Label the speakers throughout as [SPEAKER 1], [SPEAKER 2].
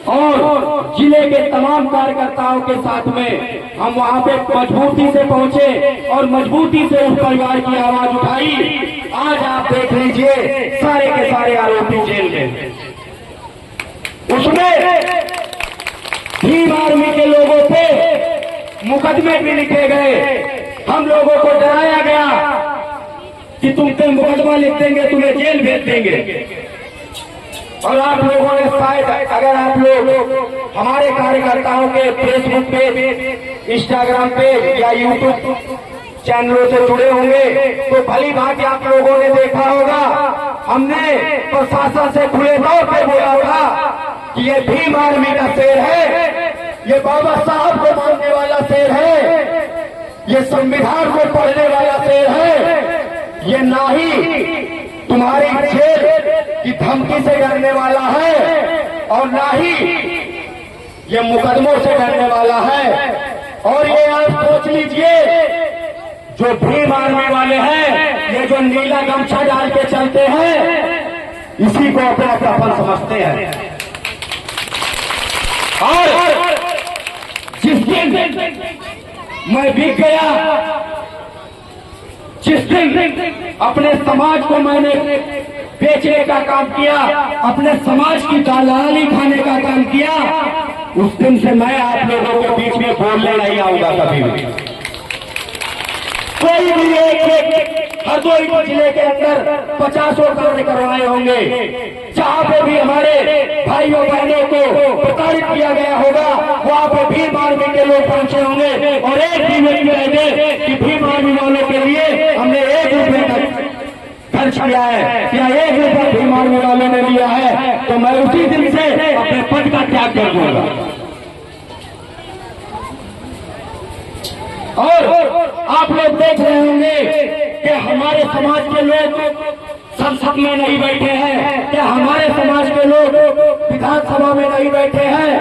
[SPEAKER 1] और जिले के तमाम कार्यकर्ताओं के साथ में हम वहां पे मजबूती से पहुंचे और मजबूती से उस परिवार की आवाज उठाई। आज आप देख लीजिए सारे के सारे आरोपी जेल में। उसमें भीम आर्मी के लोगों पे मुकदमे भी लिखे गए। हम लोगों को डराया गया कि तुम पे मुकदमा लिख देंगे, तुम्हें जेल भेज देंगे। और आप लोगों ने शायद, अगर आप लोग हमारे कार्यकर्ताओं के फेसबुक पे, इंस्टाग्राम पे या यूट्यूब चैनलों से जुड़े होंगे तो भली भांति आप लोगों ने देखा होगा, हमने प्रशासन से खुले तौर पे बोला था कि ये भीम आर्मी का शेर है, ये बाबा साहब को मानने वाला शेर है, ये संविधान को पढ़ने वाला शेर है, ये ना ही तुम्हारी जेल की धमकी से डरने वाला है और ना ही ये मुकदमों से डरने वाला है। और ये आप सोच लीजिए, जो भीम आर्मी वाले हैं, ये जो नीला गमछा डाल के चलते हैं, इसी को अपना अपनापन समझते हैं। और जिस दिन मैं बिक गया, जिस दिन अपने समाज को मैंने बेचने का काम किया, अपने समाज की दलाली खाने का काम किया, उस दिन से मैं आप लोगों के बीच में बोलने नहीं आऊंगा कभी भी। कोई भी एक हरदोई जिले के अंदर 50 कार्य करवाए होंगे, जहाँ पे भी हमारे भाइयों बहनों को प्रताड़ित किया गया होगा, वहाँ पे भीम आर्मी के लोग पहुंचे होंगे और एक भी व्यक्ति कह दे कि भीम आर्मी वालों के लिए हमने 1 रुपये खर्च किया है या 1 रुपया भीम आर्मी वालों ने लिया है, तो मैं उसी दिन से अपने पद का त्याग कर दूंगा। और आप लोग देख रहे होंगे कि हमारे समाज के लोग संसद में नहीं बैठे हैं, कि हमारे समाज के लोग विधानसभा में नहीं बैठे हैं,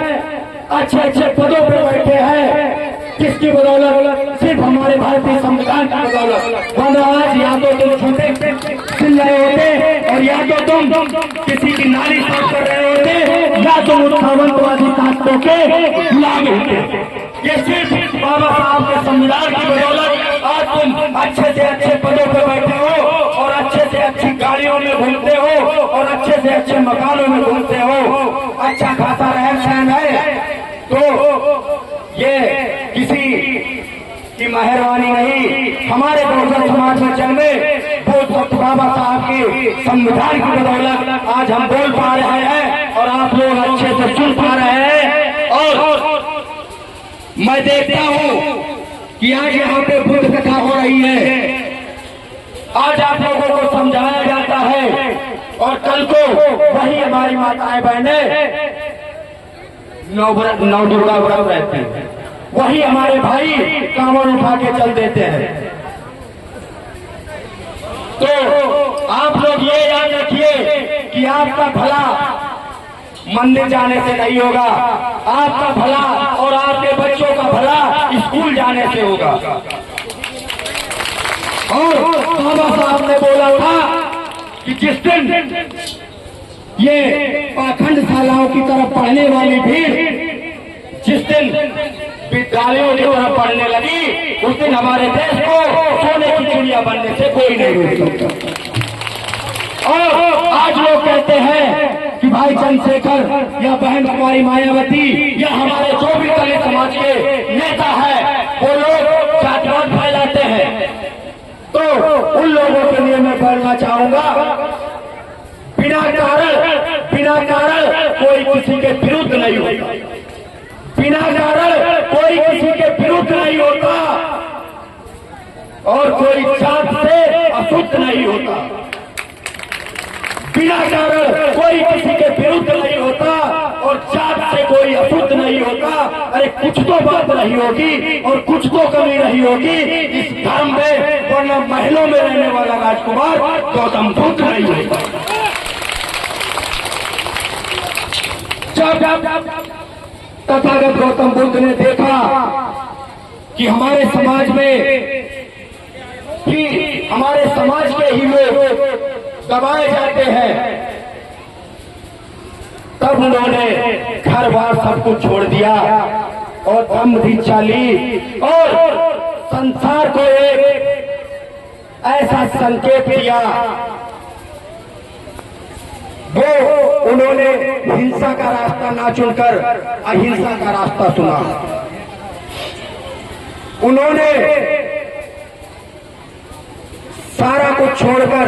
[SPEAKER 1] अच्छे अच्छे पदों पर बैठे हैं। किसकी बदौलत? सिर्फ हमारे भारतीय संविधान की बदौलत। वरना आज या तो तुम छोटे चिल रहे होते और या तो तुम किसी की नाली साफ कर रहे होते, या तुम उत्थानवादी ताकतों के गुलाम होते। ये सिर्फ बाबा साहब के संविधान की बदौलत आज तुम अच्छे से अच्छे पदों पर बैठे हो और अच्छे से अच्छी गाड़ियों में घूमते हो और अच्छे से अच्छे मकानों में घूमते हो, अच्छा खासा रहन सहन है। तो ये किसी की मेहरबानी नहीं, हमारे बहुजन समाज में जन्मे बाबा साहब की संविधान की बदौलत आज हम बोल पा रहे हैं और आप लोग अच्छे से सुन पा रहे हैं। और मैं देखता हूं कि आज यहाँ पे बुद्ध कथा हो रही है, आज आप लोगों को समझाया जाता है और कल को वही हमारी माताएं बहनें नौ दुर्गा व्रत रहती हैं, वही हमारे भाई कांवड़ उठा के चल देते हैं। तो आप लोग ये याद रखिए कि आपका भला मंदिर जाने से नहीं होगा, आपका भला और आपके बच्चों का भला स्कूल जाने से होगा। और बाबा साहब ने बोला था कि जिस दिन ये पाखंड शालाओं की तरफ पढ़ने वाली भीड़ जिस दिन विद्यालयों की तरफ पढ़ने लगी, उस दिन हमारे देश को सोने की चिड़िया बनने से कोई नहीं रोक सकता। और आज लोग कहते हैं कि भाई चंद्रशेखर या बहन कुमारी मायावती या हमारे जो भी दलित समाज के नेता है, वो लोग जातिवाद फैलाते हैं। तो उन लोगों के लिए मैं बोलना चाहूंगा, बिना कारण कोई किसी के विरुद्ध नहीं होता, बिना कारण कोई किसी के विरुद्ध नहीं होता और कोई जात से अशुद्ध नहीं होता। बिना कारण कोई किसी के विरुद्ध नहीं होता और जात से कोई अशुद्ध नहीं होता। अरे कुछ तो बात नहीं होगी और कुछ तो कमी नहीं होगी इस धर्म में, वरना महलों में रहने वाला राजकुमार गौतम बुद्ध नहीं होता। जब तथागत गौतम बुद्ध ने देखा कि हमारे समाज के ही लोग दबाए जाते हैं, तब उन्होंने घर बार सब कुछ छोड़ दिया और दम दीक्षा ली और संसार को एक ऐसा संकेत दिया। वो उन्होंने हिंसा का रास्ता ना चुनकर अहिंसा का रास्ता चुना। उन्होंने सारा कुछ छोड़कर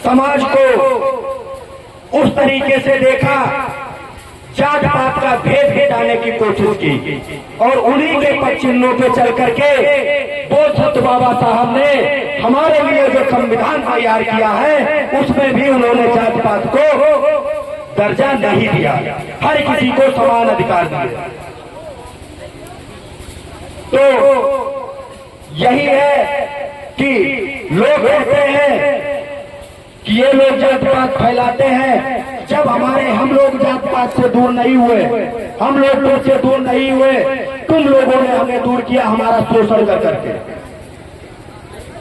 [SPEAKER 1] समाज को उस तरीके से देखा, जात पात का भेद मिटाने की कोशिश की और उन्हीं के पद चिन्हों पे चल करके बोध बाबा साहब ने हमारे लिए जो संविधान तैयार किया है उसमें भी उन्होंने जात पात को दर्जा नहीं दिया, हर किसी को समान अधिकार दिए। तो यही है कि लोग कहते हैं कि ये लोग जात पात फैलाते हैं। जब हम लोग जात पात से दूर नहीं हुए, हम लोग तुमसे दूर नहीं हुए, तुम लोगों ने हमें दूर किया हमारा शोषण कर करके।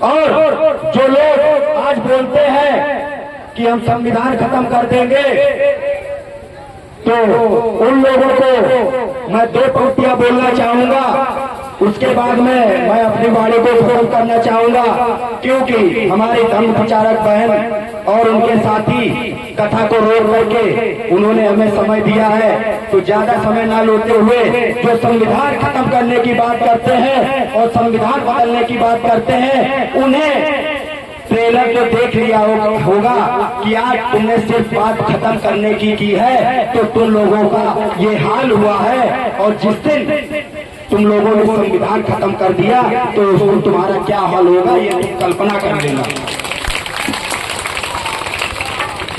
[SPEAKER 1] और जो लोग आज बोलते हैं कि हम संविधान खत्म कर देंगे, तो उन लोगों को मैं दो पंक्तियां बोलना चाहूंगा, उसके बाद में मैं अपनी वाणी को खत्म करना चाहूंगा, क्योंकि हमारी धर्म प्रचारक बहन और उनके साथी कथा को रोक करके उन्होंने हमें समय दिया है। तो ज्यादा समय ना लेते हुए जो संविधान खत्म करने की बात करते हैं और संविधान बदलने की बात करते हैं, उन्हें ट्रेलर तो देख लिया होगा कि आज तुमने सिर्फ बात खत्म करने की है तो तुम लोगों का ये हाल हुआ है। और जिस दिन तुम लोगों ने संविधान खत्म कर दिया तो उस दिन तुम्हारा क्या हाल होगा ये तुम कल्पना कर लेना।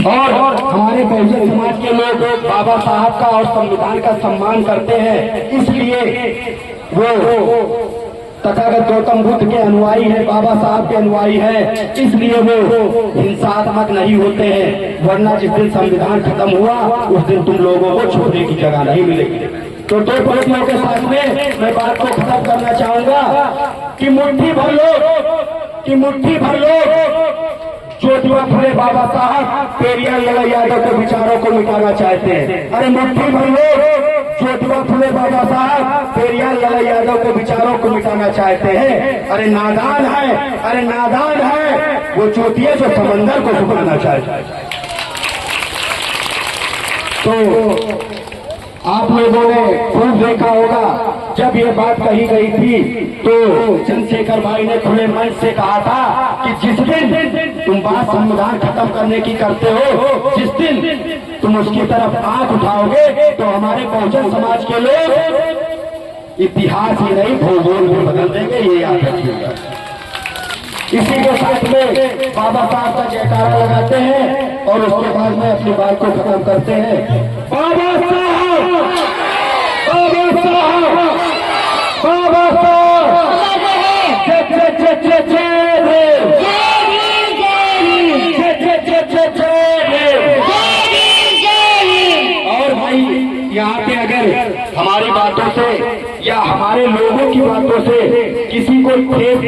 [SPEAKER 1] और हमारे बहुजन समाज के लोग बाबा साहब का और संविधान का सम्मान करते हैं, इसलिए वो तथागत गौतम बुद्ध के अनुयायी है, बाबा साहब के अनुयायी है, इसलिए वो हिंसात्मक नहीं होते हैं। वरना जिस दिन संविधान खत्म हुआ उस दिन तुम लोगों को छोड़ने की जगह नहीं मिलेगी। तो दो पंक्तियों के साथ में मैं बात को खत्म करना चाहूंगा कि मुट्ठी भर लोग ज्योतिबा फुले बाबा साहब पेरियार लाल यादव के विचारों को मिटाना चाहते हैं। अरे मुट्ठी भर लोग ज्योतिबा फुले बाबा साहब पेरियार लाल यादव के विचारों को मिटाना चाहते हैं। अरे नादान है वो चोटिया जो समंदर को सुखाना चाहते हैं। तो आप लोगों ने खूब देखा होगा जब ये बात कही गई थी तो चंद्रशेखर भाई ने खुले मन से कहा था कि जिस दिन तुम बात संविधान खत्म करने की करते हो, जिस दिन तुम उसकी तरफ आंख उठाओगे तो हमारे बहुजन समाज के लोग इतिहास ही नहीं भूगोल भी बदल देंगे, ये याद रखिएगा। इसी के साथ में बाबा साहब का जयकारा लगाते हैं और उसके बाद में अपनी बात को खत्म करते हैं। बाबा साहब, बाबा साहब, बाबा साहब, और भाई यहाँ पे अगर हमारी बातों से या हमारे लोगों की बातों से किसी को ठेस